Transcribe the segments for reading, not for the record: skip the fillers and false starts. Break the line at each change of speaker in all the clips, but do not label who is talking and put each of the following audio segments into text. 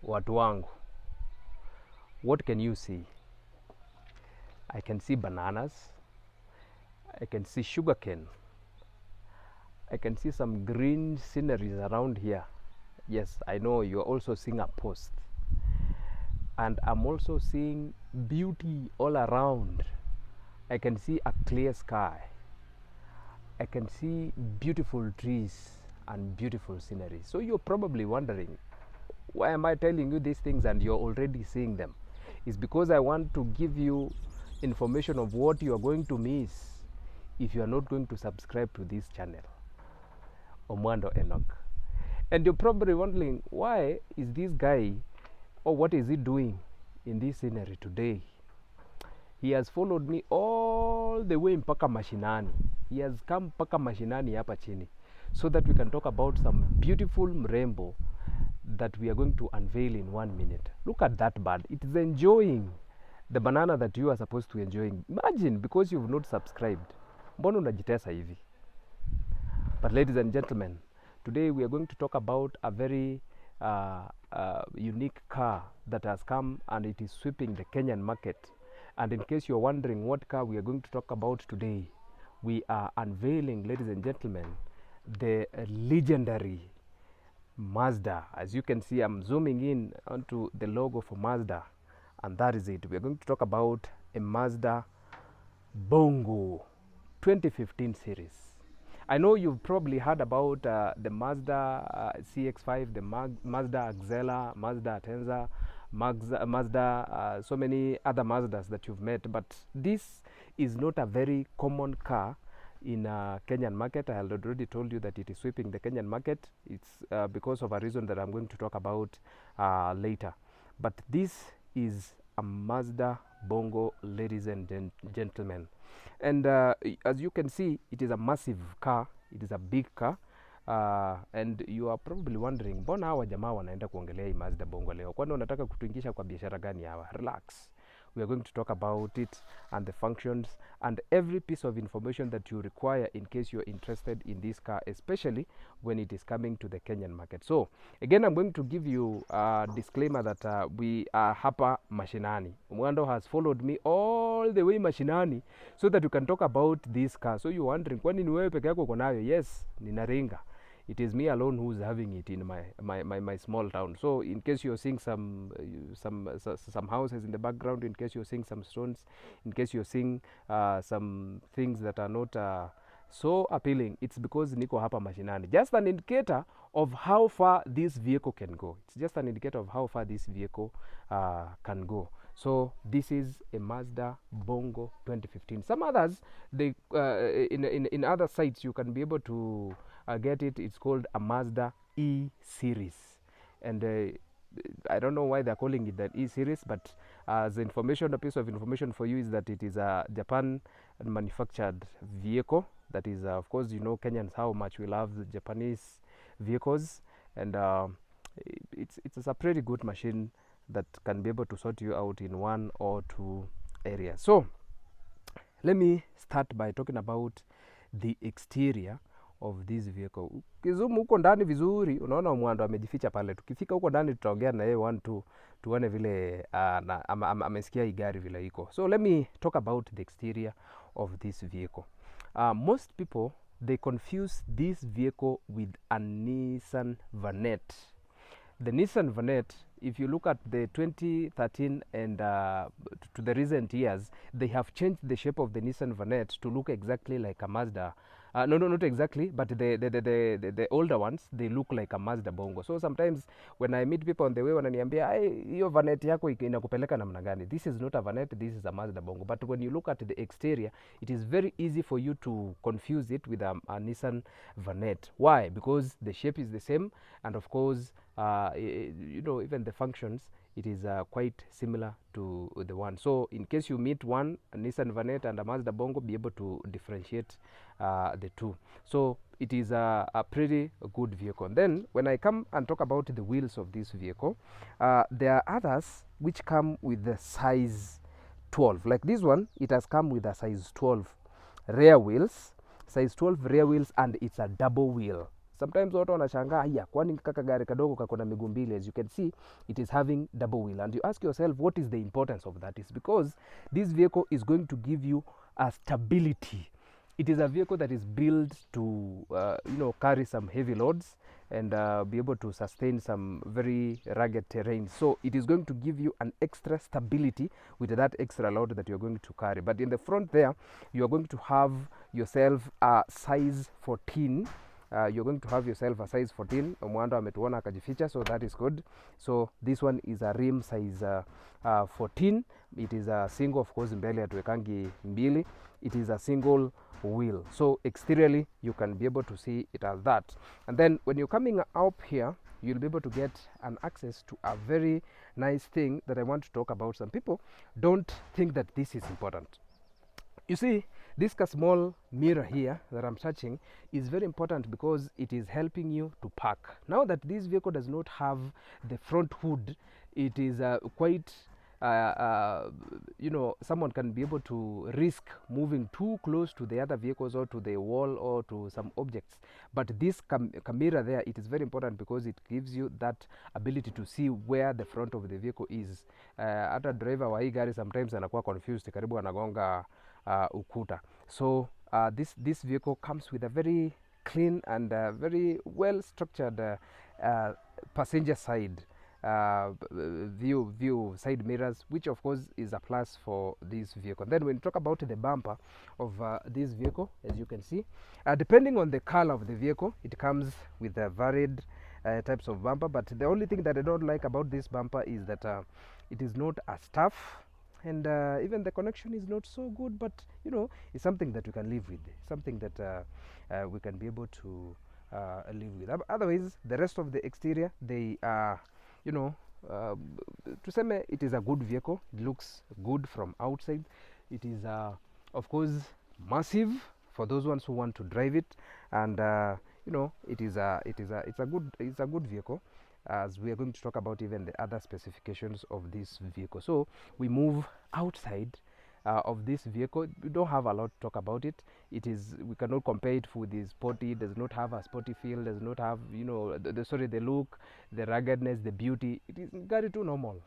Watu wangu, what can you see? I can see bananas, I can see sugarcane, I can see some green sceneries around here. Yes, I know you're also seeing a post, and I'm also seeing beauty all around. I can see a clear sky, I can see beautiful trees and beautiful scenery. So you're probably wondering, why am I telling you these things and you're already seeing them? It's because I want to give you information of what you are going to miss if you are not going to subscribe to this channel, Omwando Enoch. And you're probably wondering, why is this guy, or what is he doing in this scenery today? He has followed me all the way mpaka mashinani. He has come mpaka mashinani hapa chini, so that we can talk about some beautiful mrembo that we are going to unveil in 1 minute. Look at that bird. It is enjoying the banana that you are supposed to enjoy. Imagine, because you've not subscribed. Mbona unajitesa hivi? But ladies and gentlemen, today we are going to talk about a very unique car that has come, and it is sweeping the Kenyan market. And in case you're wondering what car we are going to talk about today, we are unveiling, ladies and gentlemen, the legendary Mazda. As you can see, I'm zooming in onto the logo for Mazda, and that is it. We are going to talk about a Mazda Bongo 2015 series. I know you've probably heard about the Mazda CX-5, the Mazda Axela, Mazda Atenza, Mazda, so many other Mazdas that you've met, but this is not a very common car in Kenyan market. I had already told you that it is sweeping the Kenyan market. It's because of a reason that I'm going to talk about later. But this is a Mazda Bongo, ladies and gentlemen. And as you can see, it is a massive car. It is a big car. And you are probably wondering, mbona hawa jamaa wanaenda kuongelea hii Mazda Bongo leo? Kwani unataka kutuingisha kwa biashara gani hawa? Relax. We are going to talk about it and the functions and every piece of information that you require in case you're interested in this car, especially when it is coming to the Kenyan market. So again, I'm going to give you a disclaimer that we are hapa mashinani. Mwando has followed me all the way mashinani so that you can talk about this car. So you're wondering, kwani ni wewe peke yako uko nayo? Yes, ninaringa. It is me alone who's having it in my small town. So in case you're seeing some houses in the background, in case you're seeing some stones, in case you're seeing some things that are not so appealing, it's because niko hapa mashinani. Just an indicator of how far this vehicle can go. It's just an indicator of how far this vehicle can go. So this is a Mazda Bongo 2015. Some others, they in other sites you can be able to get it. It's called a Mazda E series, and I don't know why they're calling it that E series, but as information, a piece of information for you is that it is a Japan manufactured vehicle. That is, of course, you know Kenyans how much we love the Japanese vehicles, and it's a pretty good machine that can be able to sort you out in 1 or 2 areas. So let me start by talking about the exterior of this vehicle. Kizumu huko ndani vizuri, unaona Mwando amejificha pale. Tukifika huko ndani tutaongea na yeye 1-2 tuone vile amesikia hii gari vile iko. So let me talk about the exterior of this vehicle. Most people, they confuse this vehicle with a Nissan Vanette. The Nissan Vanette, if you look at the 2013 and to the recent years, they have changed the shape of the Nissan Vanette to look exactly like a Mazda. No, not exactly, but the older ones, they look like a Mazda Bongo. So sometimes when I meet people on the way, wananiambia, hiyo Vanette yako inakupeleka namna gani? This is not a Vanette, this is a Mazda Bongo. But when you look at the exterior, it is very easy for you to confuse it with a Nissan Vanette. Why? Because the shape is the same, and of course, you know, even the functions, it is quite similar to the one. So in case you meet one, a Nissan Vanette and a Mazda Bongo, be able to differentiate the two. So it is a pretty good vehicle. And then when I come and talk about the wheels of this vehicle, there are others which come with the size 12. Like this one, it has come with a size 12 rear wheels, size 12 rear wheels, and it's a double wheel. Sometimes watu wanashangaa, haya kwani kaka gari kadogo kako na miguu mbili? As you can see, it is having double wheel, and you ask yourself what is the importance of that? Is because this vehicle is going to give you a stability. It is a vehicle that is built to carry some heavy loads and be able to sustain some very rugged terrain. So it is going to give you an extra stability with that extra load that you're going to carry. But in the front there, you're going to have yourself a size 14. You're going to have yourself a size 14. Mwando ametuona akajificha, so that is good. So this one is a rim size 14. It is a single, of course mbele hatuwekangi mbili. It is a single wheel, so exteriorly you can be able to see it as that. And then when you're coming up here, you'll be able to get an access to a very nice thing that I want to talk about. Some people don't think that this is important. You see, this small mirror here that I'm touching is very important because it is helping you to park. Now that this vehicle does not have the front hood, it is quite someone can be able to risk moving too close to the other vehicles or to the wall or to some objects. But this camera there, it is very important because it gives you that ability to see where the front of the vehicle is. Hata driver wa hii gari sometimes anakuwa confused, karibu anagonga ukuta. So this vehicle comes with a very clean and very well structured passenger side view side mirrors, which of course is a plus for this vehicle. Then when you talk about the bumper of this vehicle, as you can see, depending on the color of the vehicle, it comes with varied types of bumper. But the only thing that I don't like about this bumper is that it is not a stuff, and even the connection is not so good, but it's something that we can live with, something that we can be able to live with. Otherwise, the rest of the exterior, they are tuseme it is a good vehicle. It looks good from outside. It is of course massive for those ones who want to drive it, and it's a good vehicle, as we are going to talk about even the other specifications of this vehicle. So we move outside of this vehicle. We don't have a lot to talk about it. We cannot compare it with the sporty. It does not have a sporty feel, does not have the look, the ruggedness, the beauty. It is gari too normal,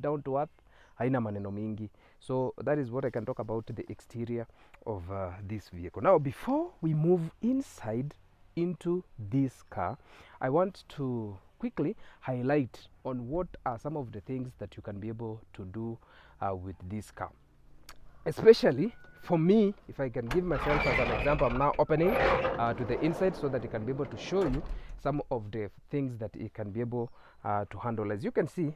down to earth, haina maneno mingi. So that is what I can talk about the exterior of this vehicle. Now before we move inside into this car, I want to quickly highlight on what are some of the things that you can be able to do with this car. Especially for me, if I can give myself as an example, I'm now opening to the inside so that I can be able to show you some of the things that it can be able to handle. As you can see,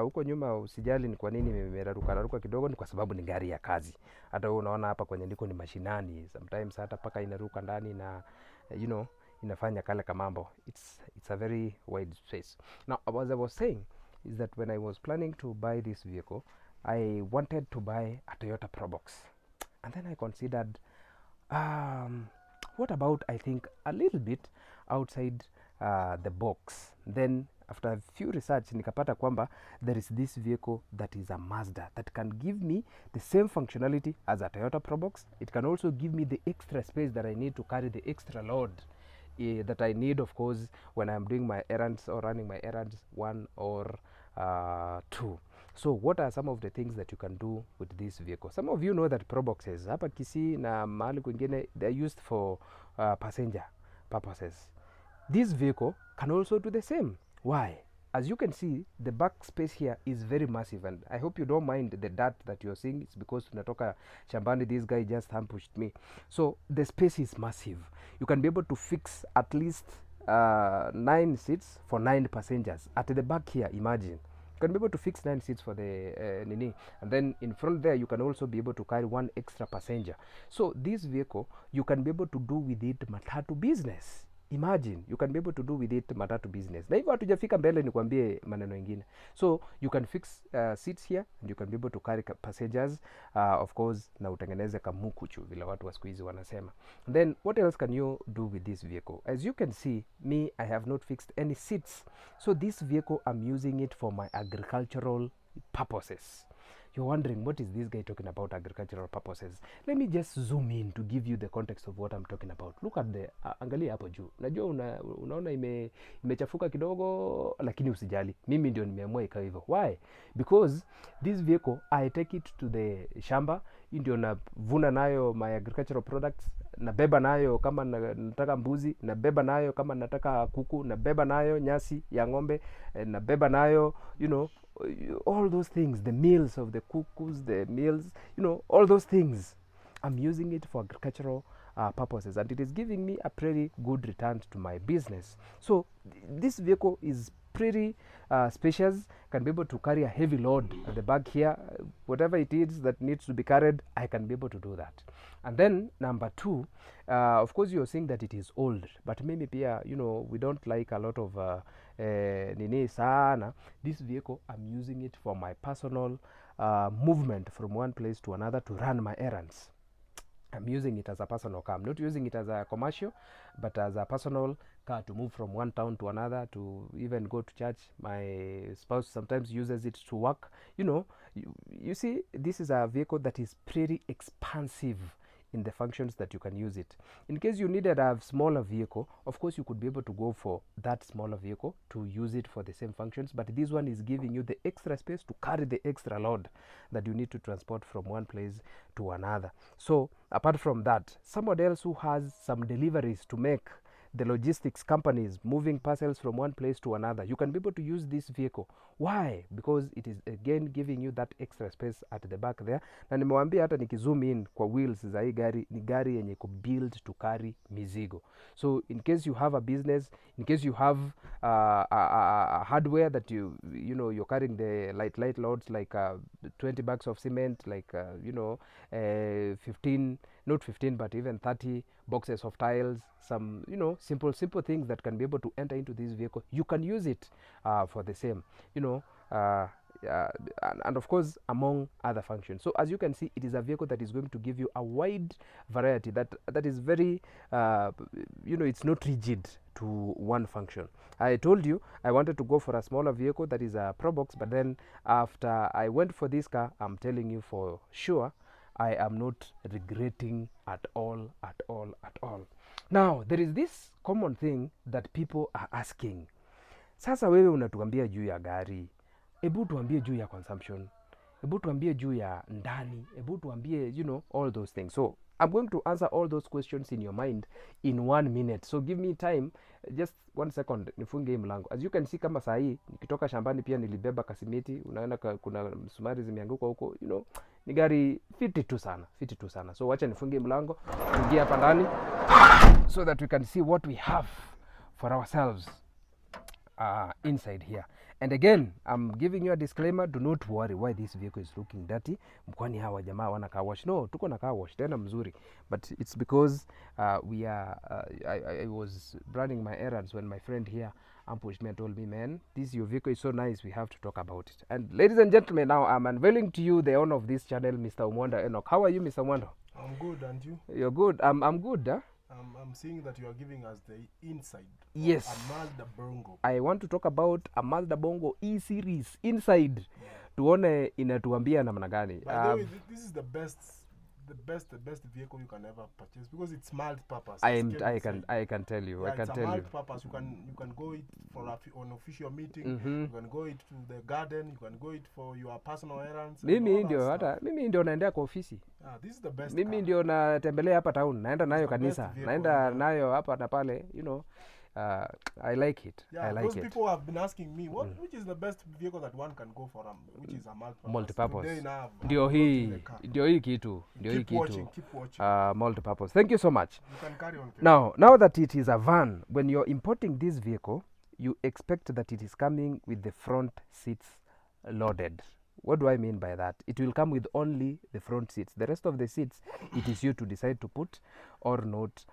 huko nyuma usijali ni kwa nini nimeraruka kidogo, ni kwa sababu ni gari ya kazi. Hata wewe unaona hapa kwenye ndiko ni mashinani, sometimes hata paka inaruka ndani na inafanya kale kamambo. It's a very wide space. Now, as I was saying, is that when I was planning to buy this vehicle, I wanted to buy a Toyota Probox, and then I considered what about, I think, a little bit outside the box. Then after a few research, nikapata kwamba there is this vehicle that is a Mazda that can give me the same functionality as a Toyota Probox. It can also give me the extra space that I need to carry the extra load that I need, of course, when I'm doing my errands or running my errands, one or two. So what are some of the things that you can do with this vehicle? Some of you know that Proboxes hapa Kisii na mahali kwingine, they're used for passenger purposes. This vehicle can also do the same. Why? As you can see, the back space here is very massive, and I hope you don't mind the dirt that you're seeing. It's because tunatoka shambani, this guy just ambushed me. So the space is massive. You can be able to fix at least 9 seats for 9 passengers at the back here. Imagine you can be able to fix 9 seats for the nini, and then in front there you can also be able to carry 1 extra passenger. So this vehicle, you can be able to do with it matatu business. Imagine you can be able to do with it matatu business. Na hivyo hatujafika mbele nikwambie maneno mengine. So you can fix seats here, and you can be able to carry passengers, of course, na utengeneze kamukuchu vile watu wa siku hizi wanasema. Then what else can you do with this vehicle? As you can see, me, I have not fixed any seats. So this vehicle, I'm using it for my agricultural purposes. you're wondering, what is this guy talking about agricultural purposes? Let me just zoom in to give you the context of what I'm talking about. Look at the angalia hapo juu. Najua unaona imechafuka kidogo, lakini usijali. Mimi ndio nimeamua ikawa hivyo. Why? Because this vehicle, I take it to the shamba, ndio navuna nayo my agricultural products, nabeba nayo kama nataka mbuzi, nabeba nayo kama nataka kuku, nabeba nayo nyasi ya ng'ombe, nabeba nayo, you know, all those things, the meals of the cuckoos, the meals, you know, all those things. I'm using it for agricultural purposes, and it is giving me a pretty good return to my business. So this vehicle is pretty spacious, can be able to carry a heavy load at the back here. Whatever it is that needs to be carried, I can be able to do that. And then number two, of course you're saying that it is old, but maybe pia, you know, we don't like a lot of nini sana. This vehicle, I'm using it for my personal movement from one place to another to run my errands. I'm using it as a personal car. I'm not using it as a commercial, but as a personal car to move from one town to another, to even go to church. My spouse sometimes uses it to work. You know, you see, this is a vehicle that is pretty expansive in the functions that you can use it. In case you needed a smaller vehicle, of course you could be able to go for that smaller vehicle to use it for the same functions, but this one is giving you the extra space to carry the extra load that you need to transport from one place to another. So apart from that, somebody else who has some deliveries to make, the logistics companies moving parcels from one place to another, you can be able to use this vehicle. Why? Because it is again giving you that extra space at the back there. Na nimewambia hata nikizoom in kwa wheels za hii gari, ni gari yenye ku build to carry mizigo. So in case you have a business, in case you have a hardware that you know, you're carrying the light loads like 20 bags of cement, like you know, 15, not 15 but even 30 boxes of tiles, some, you know, simple things that can be able to enter into this vehicle. You can use it for the same, you know, and of course among other functions. So as you can see, it is a vehicle that is going to give you a wide variety that is very you know, it's not rigid to one function. I told you I wanted to go for a smaller vehicle that is a Probox, but then after I went for this car, I'm telling you for sure, I am not regretting at all. Now there is this common thing that people are asking. Sasa wewe unatuambia juu ya gari, ebu tuambie juu ya consumption, ebu tuambie juu ya ndani, ebu tuambie, you know, all those things. So I'm going to answer all those questions in your mind in 1 minute. So give me time, just 1 second nifunge mlango. As you can see, kama saa hii nikitoka shambani pia nilibeba kasimiti, unaona kuna msumari zimeanguka huko, you know, ni gari fiti tu sana. So wacha nifunge mlango, tuingie hapa ndani so that we can see what we have for ourselves inside here. And again, I'm giving you a disclaimer, do not worry why this vehicle is looking dirty. Mkwani hawa jamaa wana car wash. No, tuko na car wash tena mzuri, but it's because we are I was running my errands when my friend here ambushed me and told me, man, this your vehicle is so nice, we have to talk about it. And ladies and gentlemen, now I'm unveiling to you the owner of this channel, Mr. Umwanda Enoch. How are you, Mr. Umwanda?
I'm good, and you?
You're good. I'm good, huh?
I'm seeing that you are giving us the inside.
Yes.
A Mazda Bongo.
I want to talk about a Mazda Bongo E-Series inside. Yeah. Tuone inatuambia namna gani.
By the way, this is the best vehicle you can ever purchase because it's multi-purpose.
I can tell you.
Yeah,
I can tell you.
It's a multi-purpose. You can go it for an official meeting. You can go it to the garden. You can go it for your personal errands.
Mimi ndio naendea kwa ofisi.
This is the best.
Mimi ndio natembelea hapa town. Naenda nayo kanisa. Naenda nayo hapa na pale, you know. I like it.
Yeah,
I like
those
it.
people have been asking me, which is the best vehicle that one can go for, which is a multipurpose.
Ndio hii kitu.
Keep watching.
Multipurpose. Thank you so much.
You can carry on.
Now that it is a van, when you're importing this vehicle, you expect that it is coming with the front seats loaded. What do I mean by that? It will come with only the front seats. The rest of the seats, it is you to decide to put or not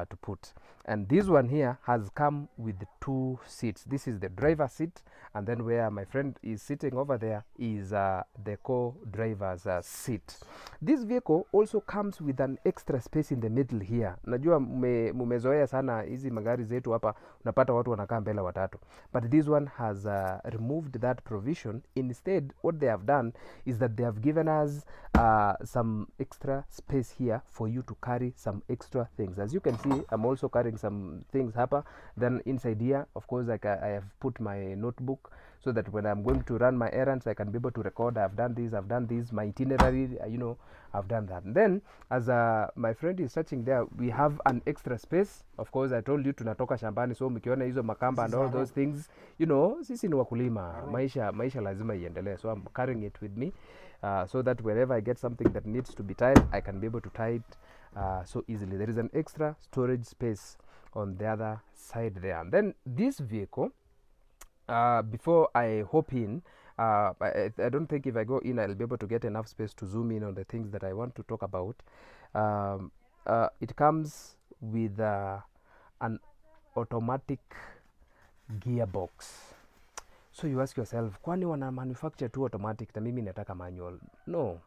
to put. And this one here has come with 2 seats. This is the driver seat, and then where my friend is sitting over there is the co-driver's seat. This vehicle also comes with an extra space in the middle here. Najua mumezoea sana hizi magari zetu hapa unapata watu wanakaa mbele watatu, but this one has removed that provision. Instead, what they have done is that they have given us some extra space here for you to carry some extra things. As you can see, I'm also carrying some things hapa. Then inside here, of course, I have put my notebook so that when I'm going to run my errands, I can be able to record, I've done this, my itinerary, I've done that. And then as my friend is searching there, we have an extra space. Of course, I told you tunatoka shambani, so mkiona hizo makamba and all those things, sisi ni wakulima, maisha lazima iendelee. So I'm carrying it with me so that wherever I get something that needs to be tied, I can be able to tie it so easily. There is an extra storage space on the other side there. And then this vehicle, before I hop in, I don't think if I go in I'll be able to get enough space to zoom in on the things that I want to talk about. It comes with an automatic gearbox. So you ask yourself, kwani wana manufacture tu automatic na mimi nataka manual? No,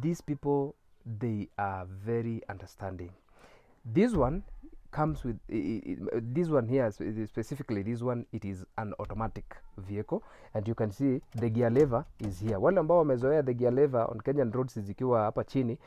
these people, they are very understanding. This one comes with this one here, specifically this one, it is an automatic vehicle, and you can see the gear lever is here. Wale ambao wamezoea the gear lever on Kenyan roads zikiwa hapa chini,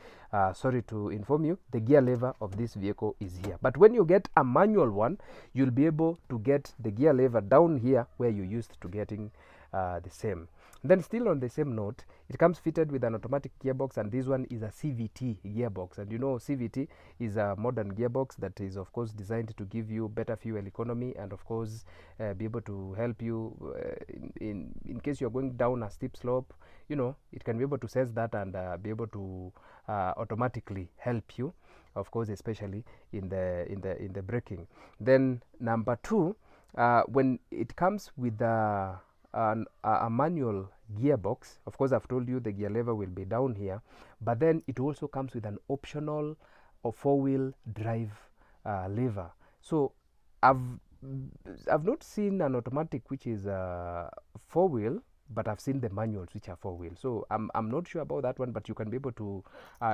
sorry to inform you, the gear lever of this vehicle is here. But when you get a manual one, you'll be able to get the gear lever down here where you used to getting the same. Then still on the same note, it comes fitted with an automatic gearbox, and this one is a CVT gearbox. And CVT is a modern gearbox that is of course designed to give you better fuel economy, and of course be able to help you in case you're going down a steep slope. It can be able to sense that and be able to automatically help you, of course, especially in the braking. Then number 2, when it comes with a manual gearbox, of course I've told you the gear lever will be down here, but then it also comes with an optional or 4-wheel drive lever. So I've not seen an automatic which is 4-wheel, but I've seen the manuals which are 4-wheel. So I'm not sure about that one, but you can be able to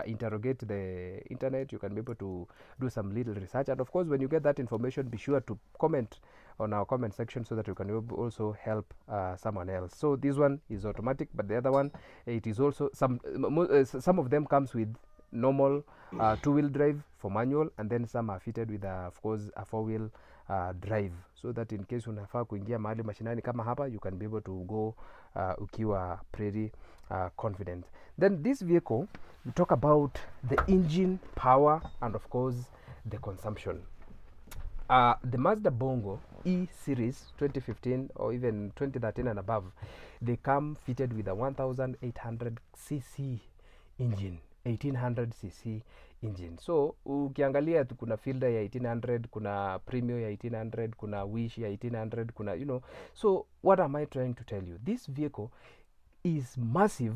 interrogate the internet. You can be able to do some little research, and of course when you get that information, be sure to comment on our comment section so that you can also help someone else. So this one is automatic, but the other one, it is also some of them comes with normal 2-wheel drive for manual, and then some are fitted with of course a 4-wheel drive, so that in case unafaa kuingia mahali mashinani kama hapa, you can be able to go ukiwa pretty confident. Then this vehicle, we talk about the engine power and of course the consumption. The Mazda Bongo E series 2015 or even 2013 and above, they come fitted with a 1800cc engine, 1800cc engine. So ukiangalia kuna Fielder ya 1800, kuna Premio ya 1800, kuna Wish ya 1800, kuna So what am I trying to tell you? This vehicle is massive,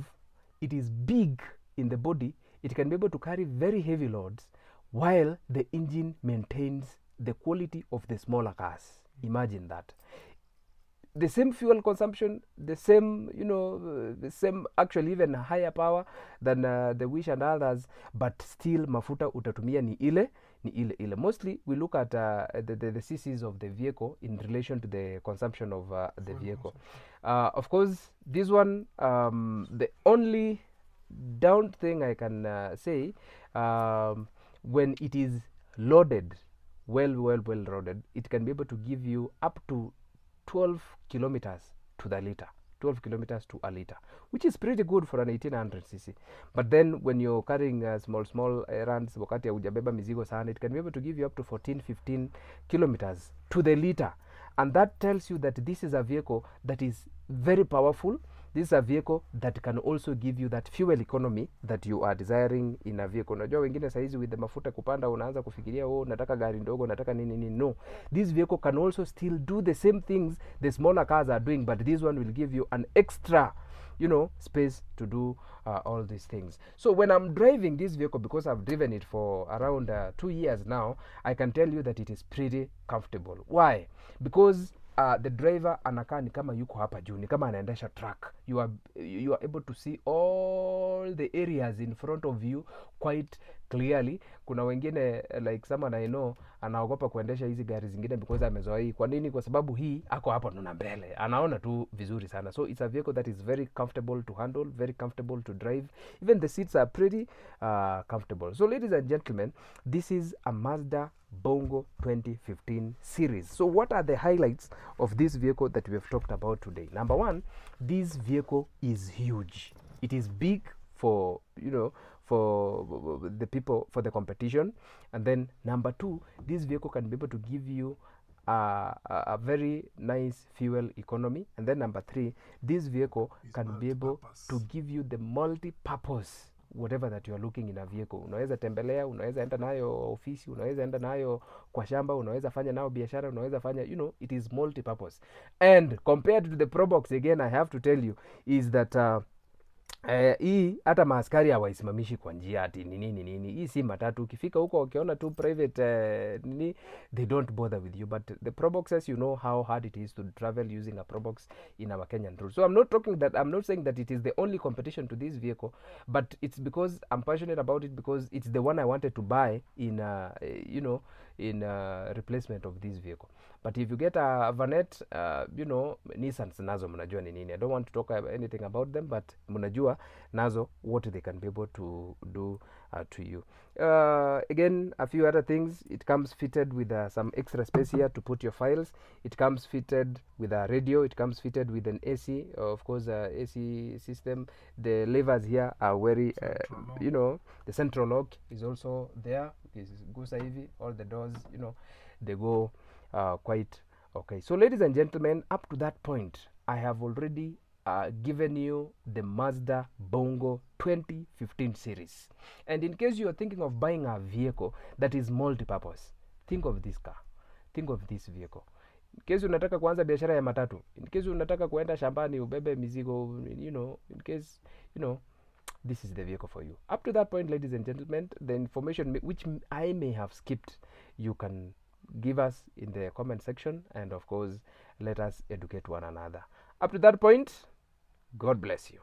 it is big in the body, it can be able to carry very heavy loads while the engine maintains the quality of the smaller cars. Imagine that. The same fuel consumption, the same, the same, actually even higher power than the Wish and others, but still mafuta utatumia ni ile. Mostly we look at the cc's of the vehicle in relation to the consumption of the vehicle. Of course, this one, the only down thing I can say, when it is loaded, well loaded, it can be able to give you up to 12 kilometers to the liter, 12 kilometers to a liter, which is pretty good for an 1800cc. But then when you're carrying small errands, wakati hujabeba mizigo sana, it can be able to give you up to 14-15 kilometers to the liter. And that tells you that this is a vehicle that is very powerful. This is a vehicle that can also give you that fuel economy that you are desiring in a vehicle. Unajua wengine saizi with the mafuta kupanda unaanza kufikiria nataka gari ndogo, nataka nini. No, this vehicle can also still do the same things the smaller cars are doing, but this one will give you an extra space to do all these things. So when I'm driving this vehicle, because I've driven it for around 2 years now, I can tell you that it is pretty comfortable. Why? Because the driver anakaa ni kama yuko hapa juu, ni kama anaendesha truck. You are able to see all the areas in front of you quite clearly. Kuna wengine like someone I know anaogopa kuendesha hizi gari zingine because amezoea hii. Kwa nini? Kwa sababu hii ako hapo na mbele, anaona tu vizuri sana. So it's a vehicle that is very comfortable to handle, very comfortable to drive. Even the seats are pretty comfortable. So ladies and gentlemen, this is a Mazda Bongo 2015 series. So what are the highlights of this vehicle that we have talked about today? Number one, this vehicle is huge. It is big for for the people, for the competition. And then number two, this vehicle can be able to give you a very nice fuel economy. And then number three, this vehicle can be able to give you the multi-purpose whatever that you are looking in a vehicle. Unaweza tembelea, unaweza enda nayo ofisi, unaweza enda nayo kwa shamba, unaweza fanya nayo biashara, unaweza fanya, it is multi-purpose. And compared to the Probox, again I have to tell you is that hii hata maaskari hawaisimamishi kwa njia ati nini. Hii si matatu. Ukifika huko ukiona tu private they don't bother with you. But the Proboxes, you know how hard it is to travel using a Probox in our Kenyan roads. So I'm not saying that it is the only competition to this vehicle, but it's because I'm passionate about it, because it's the one I wanted to buy in replacement of this vehicle. But if you get a Vanet, Nissan nazo mnajua ni nini. I don't want to talk anything about them, but mnajua nazo what they can be able to do to you. Again, a few other things. It comes fitted with some extra space here to put your files. It comes fitted with a radio. It comes fitted with an AC, of course, AC system. The levers here are very, the central lock is also there. Gusa hivi, all the doors, they go quite okay. So ladies and gentlemen, up to that point, I have already given you the Mazda Bongo 2015 series. And in case you are thinking of buying a vehicle that is multi-purpose, think of this car, think of this vehicle. In case unataka kuanza biashara ya matatu, in case unataka kuenda shambani ubebe mizigo, in case, this is the vehicle for you. Up to that point, ladies and gentlemen, the information which I may have skipped, you can give us in the comment section, and of course let us educate one another. Up to that point, God bless you.